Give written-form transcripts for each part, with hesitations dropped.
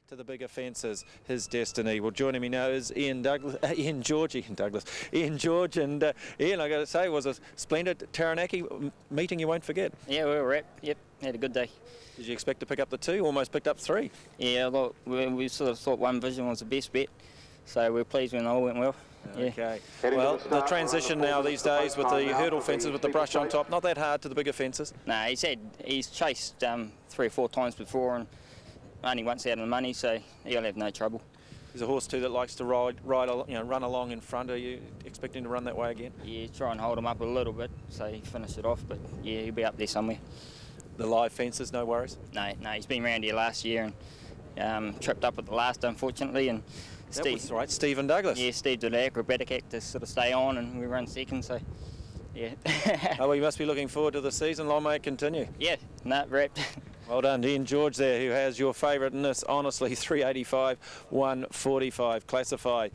to the bigger fences, his destiny. Well, joining me now is Ian Douglas, Ian George, and Ian, I got to say, was a splendid Taranaki meeting you won't forget. Yeah, we were wrapped. Yep, had a good day. Did you expect to pick up the 2? Almost picked up 3. Yeah, look, we sort of thought One Vision was the best bet, so we're pleased when it all went well. Okay. Well, the transition now these days with the hurdle fences with the brush on top, not that hard to the bigger fences. No, he's chased 3 or 4 times before and only once out of the money, so he'll have no trouble. He's a horse too that likes to run along in front. Are you expecting to run that way again? Yeah, try and hold him up a little bit so he finish it off, but yeah, he'll be up there somewhere. The live fences, no worries? No, he's been around here last year and tripped up at the last, unfortunately, and That was right, Stephen Douglas. Yeah, Steve did an acrobatic act to sort of stay on, and we run second, so yeah. Oh, well, you must be looking forward to the season. Long may it continue. Yeah, no, wrapped. Well done, Ian George there, who has your favourite in this, honestly, 385, 145 classified.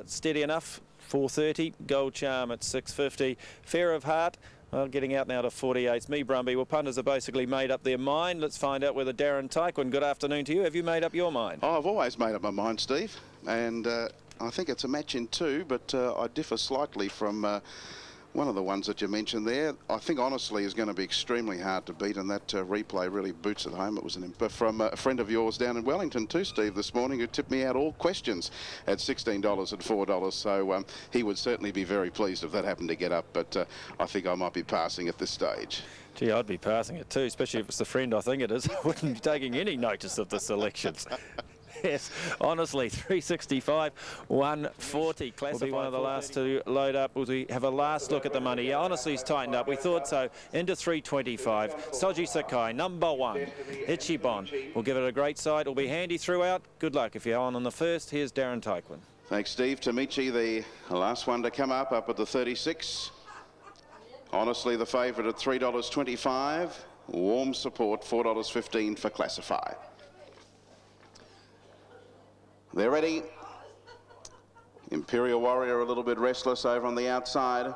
Steady enough, 430, Gold Charm at 650, Fair of Heart, well, getting out now to 48. Me Brumby. Well, punters have basically made up their mind. Let's find out whether Darren Tyquin, good afternoon to you. Have you made up your mind? Oh, I've always made up my mind, Steve, and I think it's a match in 2, but I differ slightly from one of the ones that you mentioned there. I think honestly is going to be extremely hard to beat, and that replay really boots it home. It was from a friend of yours down in Wellington too, Steve, this morning, who tipped me out all questions at $16 and $4. So he would certainly be very pleased if that happened to get up, but I think I might be passing at this stage. Gee, I'd be passing it too, especially if it's the friend I think it is. I wouldn't be taking any notice of the selections. Yes, honestly, 365, 140. Classified will be one of the last to load up. We'll have a last look at the money. Yeah, honestly, he's tightened up. We thought so. Into 325. Soji Sakai, number 1. Ichibon. We'll give it a great side. It'll be handy throughout. Good luck if you're on the first. Here's Darren Tyquin. Thanks, Steve. Tamichi, the last one to come up at the 36. Honestly, the favourite at $3.25. Warm support, $4.15 for Classify. They're ready. Imperial Warrior a little bit restless over on the outside.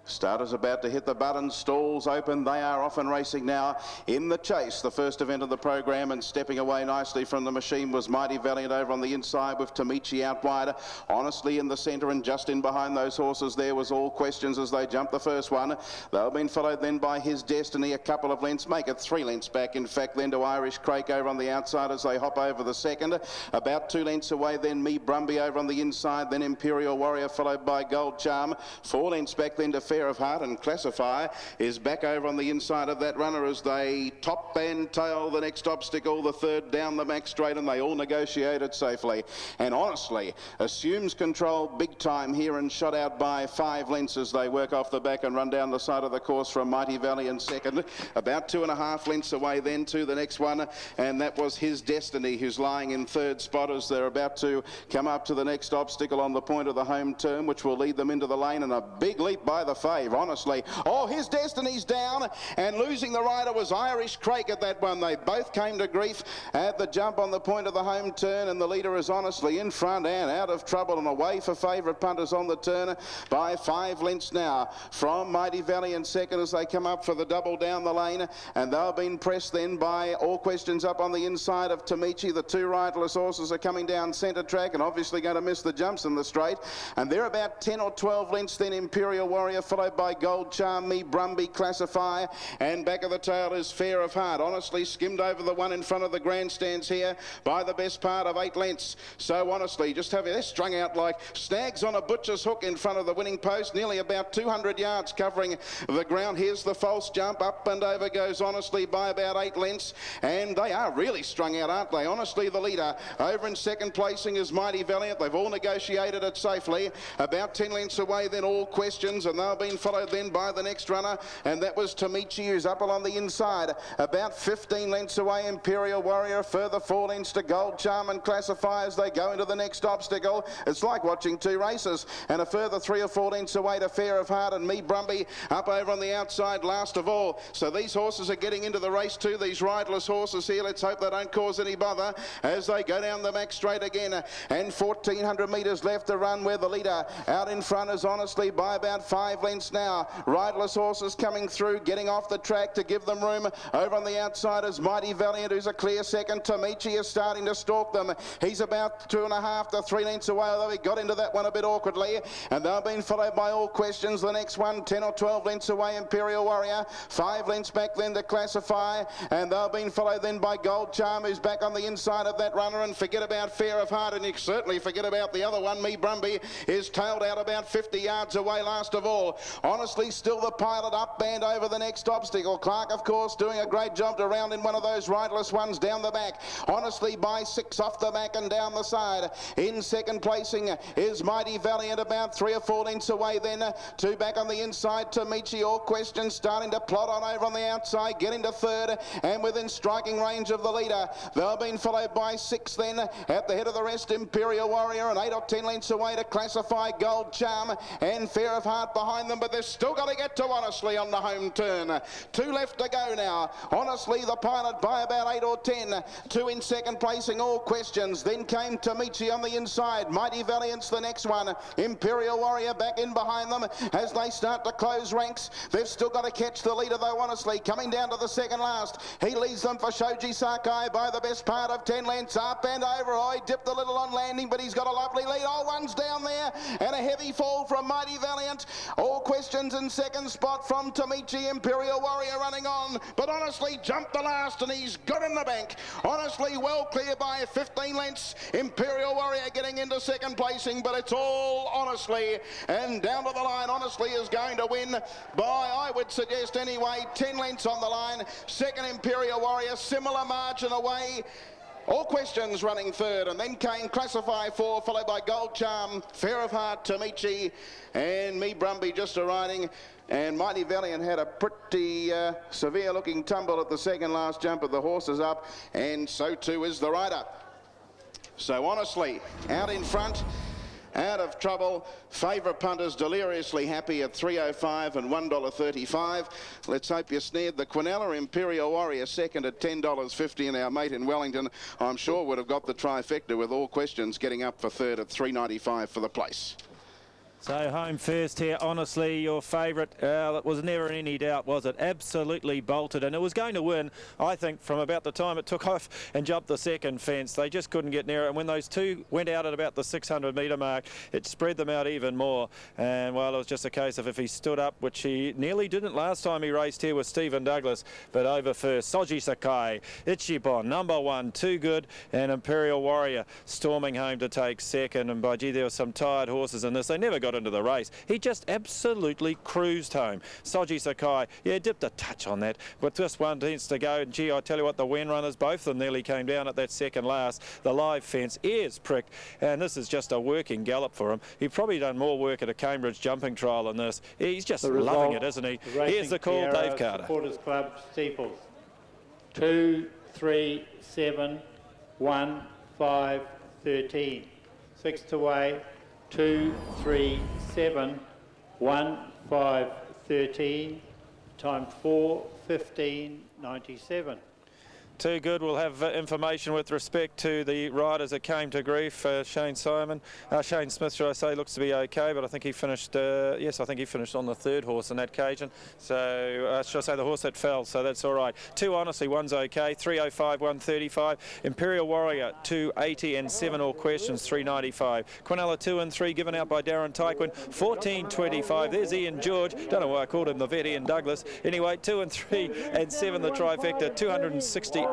Starters about to hit the button, stalls open, they are off and racing now in the chase, the first event of the program, and stepping away nicely from the machine was Mighty Valiant over on the inside with Tamichi out wide. Honestly in the centre, and just in behind those horses there was All Questions as they jumped the first one. They've been followed then by His Destiny, a couple of lengths, make it 3 lengths back in fact, then to Irish Crake over on the outside as they hop over the second. About 2 lengths away then Me Brumby over on the inside, then Imperial Warrior followed by Gold Charm. 4 lengths back then to Fair of Heart, and Classify is back over on the inside of that runner as they top and tail the next obstacle, the third down the back straight, and they all negotiate it safely. And honestly, assumes control big time here and shot out by 5 lengths as they work off the back and run down the side of the course from Mighty Valiant second. About 2.5 lengths away then to the next one, and that was His Destiny, who's lying in third spot as they're about to come up to the next obstacle on the point of the home turn, which will lead them into the lane, and a big leap by the fave. Honestly, oh, His Destiny's down, and losing the rider was Irish Crake at that one. They both came to grief at the jump on the point of the home turn, and the leader is honestly in front and out of trouble and away for favourite punters on the turn by 5 lengths now from Mighty Valiant second as they come up for the double down the lane, and they've been pressed then by All Questions up on the inside of Tamichi. The 2 riderless horses are coming down centre track and obviously going to miss the jumps in the straight, and they're about 10 or 12 lengths then Imperial Warrior followed by Gold Charm, Me Brumby, Classify, and back of the tail is Fair of Heart. Honestly skimmed over the one in front of the grandstands here by the best part of 8 lengths. So honestly, just have it strung out like snags on a butcher's hook in front of the winning post, nearly about 200 yards covering the ground. Here's the false jump, up and over goes honestly by about 8 lengths, and they are really strung out, aren't they? Honestly, the leader over in second placing is Mighty Valiant. They've all negotiated it safely. About 10 lengths away then All Questions, and they've been followed then by the next runner, and that was Tamichi, who's up along the inside. About 15 lengths away Imperial Warrior, further 4 lengths to Gold Charm and Classify as they go into the next obstacle. It's like watching 2 races, and a further 3 or 4 lengths away to Fair of Heart and Me Brumby up over on the outside last of all. So these horses are getting into the race too, these riderless horses here. Let's hope they don't cause any bother as they go down the back straight again, and 1,400 metres left to run, where the leader out in front is honestly by about 5 lengths lengths now. Riderless horses coming through, getting off the track to give them room. Over on the outside is Mighty Valiant, who's a clear second. Tamichi is starting to stalk them. He's about 2.5 to 3 lengths away, although he got into that one a bit awkwardly. And they've been followed by All Questions. The next one, 10 or 12 lengths away, Imperial Warrior. 5 lengths back then to Classify. And they've been followed then by Gold Charm, who's back on the inside of that runner. And forget about Fair of Heart, and you certainly forget about the other one. Me Brumby is tailed out about 50 yards away last of all. Honestly, still the pilot up band over the next obstacle. Clark, of course, doing a great job to round in one of those riderless ones down the back. Honestly, by 6 off the back and down the side. In second placing is Mighty Valiant, about 3 or 4 lengths away then. 2 back on the inside. Tamichi, All Questions, starting to plot on over on the outside, getting to third and within striking range of the leader. They've been followed by 6 then. At the head of the rest, Imperial Warrior, and 8 or 10 lengths away to Classify, Gold Charm and Fair of Heart behind them, but they've still got to get to Honestly on the home turn. 2 left to go now. Honestly, the pilot by about 8 or 10. 2 in second placing, All Questions. Then came Tamichi on the inside. Mighty Valiant's the next one. Imperial Warrior back in behind them as they start to close ranks. They've still got to catch the leader though, Honestly. Coming down to the second last. He leads them for Shoji Sakai by the best part of 10 lengths. Up and over. Oh, he dipped a little on landing, but he's got a lovely lead. Oh, one's down there and a heavy fall from Mighty Valiant. All Questions in second spot from Tamichi. Imperial Warrior running on, but Honestly jumped the last and he's got in the bank. Honestly well clear by 15 lengths. Imperial Warrior getting into second placing, but it's all Honestly, and down to the line. Honestly is going to win by, I would suggest anyway, 10 lengths on the line. Second, Imperial Warrior, similar margin away. All Questions running third, and then came Classify 4, followed by Gold Charm, Fair of Heart, Tamichi, and Me Brumby just riding. And Mighty Valiant had a pretty severe looking tumble at the second last jump of the horses up, and so too is the rider. So Honestly out in front, out of trouble. Favourite punters deliriously happy at $3.05 and $1.35. Let's hope you snared the Quinella. Imperial Warrior second at $10.50, and our mate in Wellington, I'm sure, would have got the trifecta with All Questions getting up for third at $3.95 for the place. So home first here, Honestly, your favourite. It was never any doubt, was it? Absolutely bolted, and it was going to win, I think, from about the time it took off and jumped the second fence. They just couldn't get near it, and when those two went out at about the 600-metre mark, it spread them out even more. And, well, it was just a case of if he stood up, which he nearly didn't last time he raced here with Stephen Douglas, but over first, Soji Sakai, Ichibon, number 1, Too Good, and Imperial Warrior storming home to take second. And, by gee, there were some tired horses in this. They never got into the race. He just absolutely cruised home. Soji Sakai, yeah, dipped a touch on that, but just 1 tenth to go. And gee, I tell you what, the Wen runners, both of them nearly came down at that second last. The live fence, ears pricked, and this is just a working gallop for him. He's probably done more work at a Cambridge jumping trial than this. He's just loving it, isn't he? Here's the call, Dave Carter. Supporters Club steeples. 2, 3, 7, 1, 5, 13. 6 to weigh. 2, 3, 7, 1, 5, 13. Time 4, 15, 97. Too Good. We'll have information with respect to the riders that came to grief. Shane Smith, should I say, looks to be okay, but I think he finished, yes, I think he finished on the third horse on that occasion. So, should I say the horse that fell, so that's all right. 2 Honestly, 1's okay, 3.05, 1.35. Imperial Warrior, 2.80, and 7 All Questions, 3.95. Quinella 2 and 3 given out by Darren Tyquin, 14.25. There's Ian George. Don't know why I called him the vet, Ian Douglas. Anyway, 2 and 3 and 7 the trifecta, $268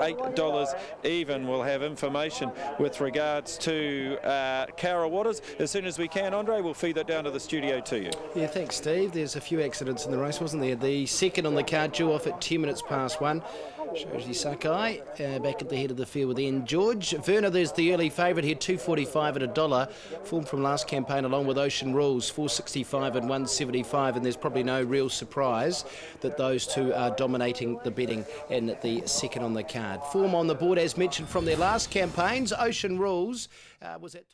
even. We'll have information with regards to Cowra Waters as soon as we can. Andre, we'll feed that down to the studio to you. Yeah, thanks, Steve. There's a few accidents in the race, wasn't there? The second on the card due off at 10 minutes past 1. Shoji Sakai back at the head of the field with Ian George. Verna, there's the early favourite here, $2.45 at $1. Formed from last campaign along with Ocean Rules, $4.65 and $1.75. And there's probably no real surprise that those two are dominating the betting and the second on the card. Form on the board, as mentioned from their last campaigns, Ocean Rules was at